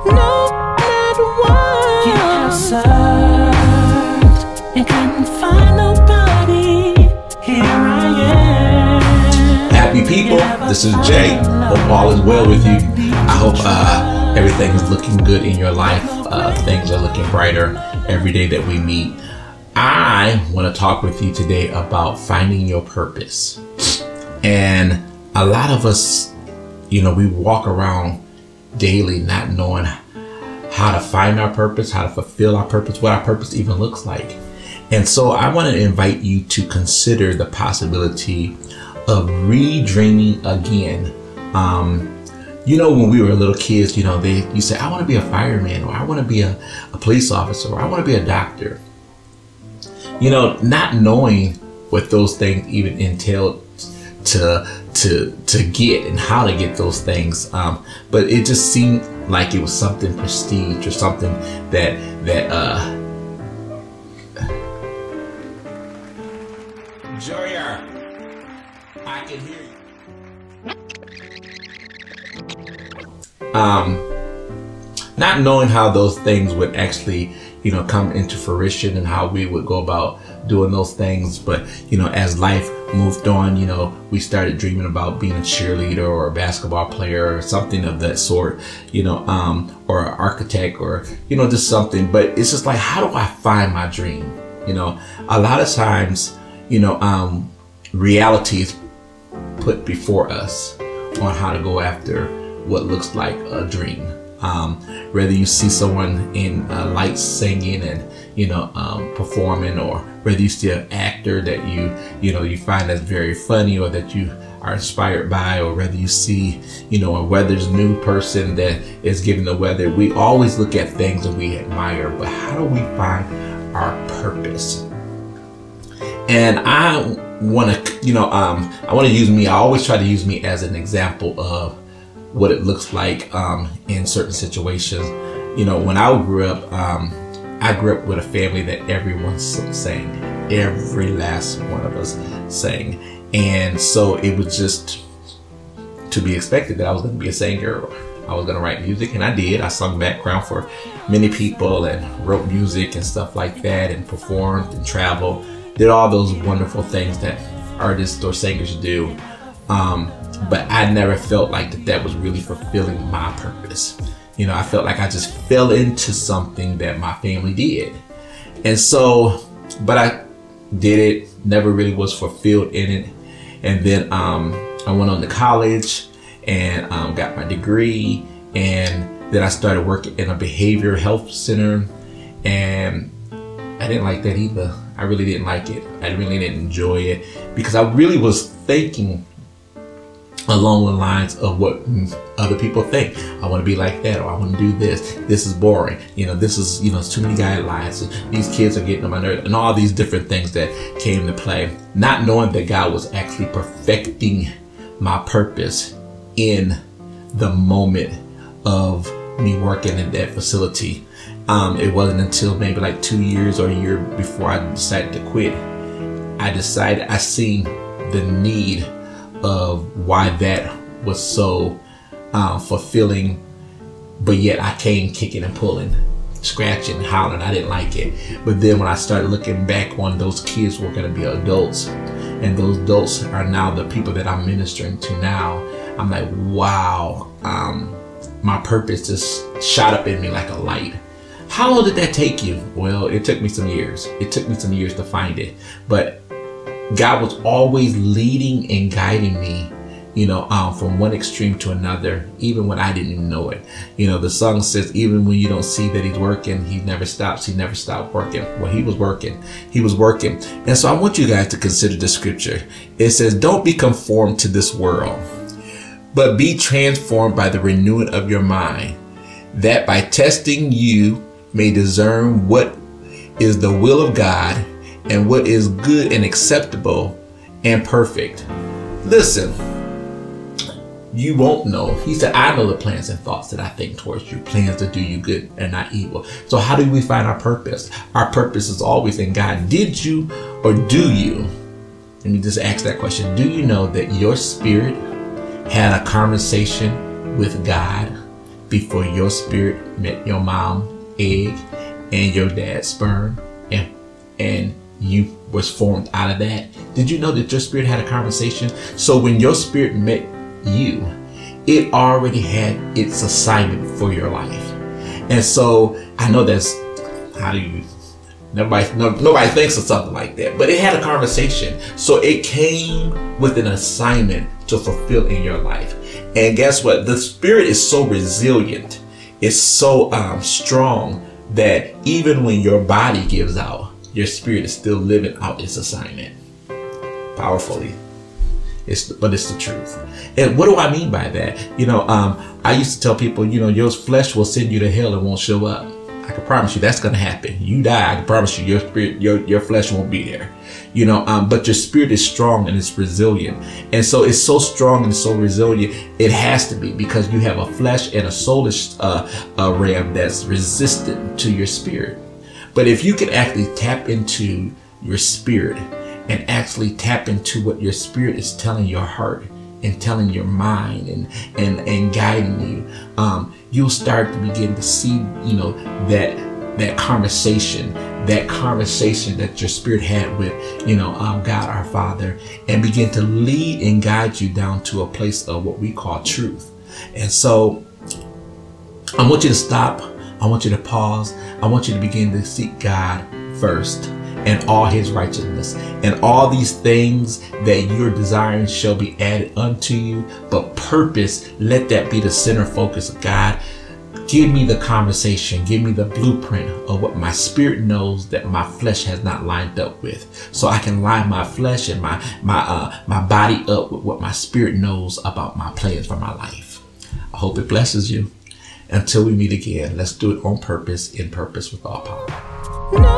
No matter what you have searched and couldn't find nobody, here I am. Happy people, this is Jay. Hope all is well with you. I hope everything is looking good in your life. Things are looking brighter every day that we meet. I want to talk with you today about finding your purpose. And a lot of us, we walk around daily not knowing how to find our purpose, how to fulfill our purpose, what our purpose even looks like. And so I want to invite you to consider the possibility of redreaming again. When we were little kids, you say, I want to be a fireman, or I want to be a police officer, or I want to be a doctor. Not knowing what those things even entail to get and how to get those things. But it just seemed like it was something prestige or something that Joyer, I can hear you. Not knowing how those things would actually, come into fruition and how we would go about doing those things. But, as life moved on, we started dreaming about being a cheerleader or a basketball player or something of that sort, or an architect or, just something. But it's just like, how do I find my dream? A lot of times, reality is put before us on how to go after what looks like a dream. Whether you see someone in lights singing and performing, or whether you see an actor that you find that's very funny or that you are inspired by, or whether you see a weather's new person that is giving the weather. We always look at things that we admire, but how do we find our purpose? And I want to I want to use me. I always try to use me as an example of what it looks like in certain situations. When I grew up with a family that everyone sang. Every last one of us sang. And so it was just to be expected that I was going to be a singer. I was going to write music, and I did. I sung background for many people and wrote music and stuff like that, and performed and traveled. Did all those wonderful things that artists or singers do. But I never felt like that was really fulfilling my purpose. I felt like I just fell into something that my family did. And so, but I did it, never really was fulfilled in it. And then I went on to college and got my degree. And then I started working in a behavioral health center. And I didn't like that either. I really didn't like it. I really didn't enjoy it, because I really was thinking along the lines of what other people think. I want to be like that, or I want to do this. This is boring. This is, it's too many guidelines. These kids are getting on my nerves, and all these different things that came to play. Not knowing that God was actually perfecting my purpose in the moment of me working in that facility. It wasn't until maybe like 2 years or a year before I decided to quit. I seen the need of why that was so fulfilling, but yet I came kicking and pulling, scratching, hollering. I didn't like it. But then when I started looking back on those kids were going to be adults, and those adults are now the people that I'm ministering to now, I'm like, wow, my purpose just shot up in me like a light. How long did that take you? Well, it took me some years. It took me some years to find it. But God was always leading and guiding me, from one extreme to another, even when I didn't even know it. The song says, even when you don't see that he's working, he never stops. He never stopped working. Well, he was working. He was working. And so I want you guys to consider the scripture. It says, don't be conformed to this world, but be transformed by the renewing of your mind, that by testing you may discern what is the will of God, and what is good and acceptable and perfect. Listen, you won't know. He said, I know the plans and thoughts that I think towards you, plans to do you good and not evil. So how do we find our purpose? Our purpose is always in God. Did you, or do you, let me just ask that question. Do you know that your spirit had a conversation with God before your spirit met your mom's egg and your dad's sperm, and you was formed out of that? Did you know that your spirit had a conversation? So when your spirit met you, it already had its assignment for your life. And so I know that's, how do you, nobody thinks of something like that, but it had a conversation. So it came with an assignment to fulfill in your life. And guess what? The spirit is so resilient. It's so strong that even when your body gives out, your spirit is still living out its assignment powerfully. But it's the truth. And what do I mean by that? You know, I used to tell people, you know, your flesh will send you to hell and won't show up. I can promise you that's going to happen. You die, I can promise you your spirit, your flesh won't be there. You know, but your spirit is strong and it's resilient. And so it's so strong and so resilient. It has to be, because you have a flesh and a soulish realm that's resistant to your spirit. But if you can actually tap into your spirit and actually tap into what your spirit is telling your heart and telling your mind and guiding you, you'll start to begin to see, you know, that conversation that your spirit had with, you know, God our Father, and begin to lead and guide you down to a place of what we call truth. And so I want you to stop. I want you to pause. I want you to begin to seek God first and all his righteousness, and all these things that you're desiring shall be added unto you. But purpose, let that be the center focus of God. Give me the conversation, give me the blueprint of what my spirit knows that my flesh has not lined up with, so I can line my flesh and my body up with what my spirit knows about my plans for my life. I hope it blesses you. Until we meet again, let's do it on purpose, in purpose, with all power.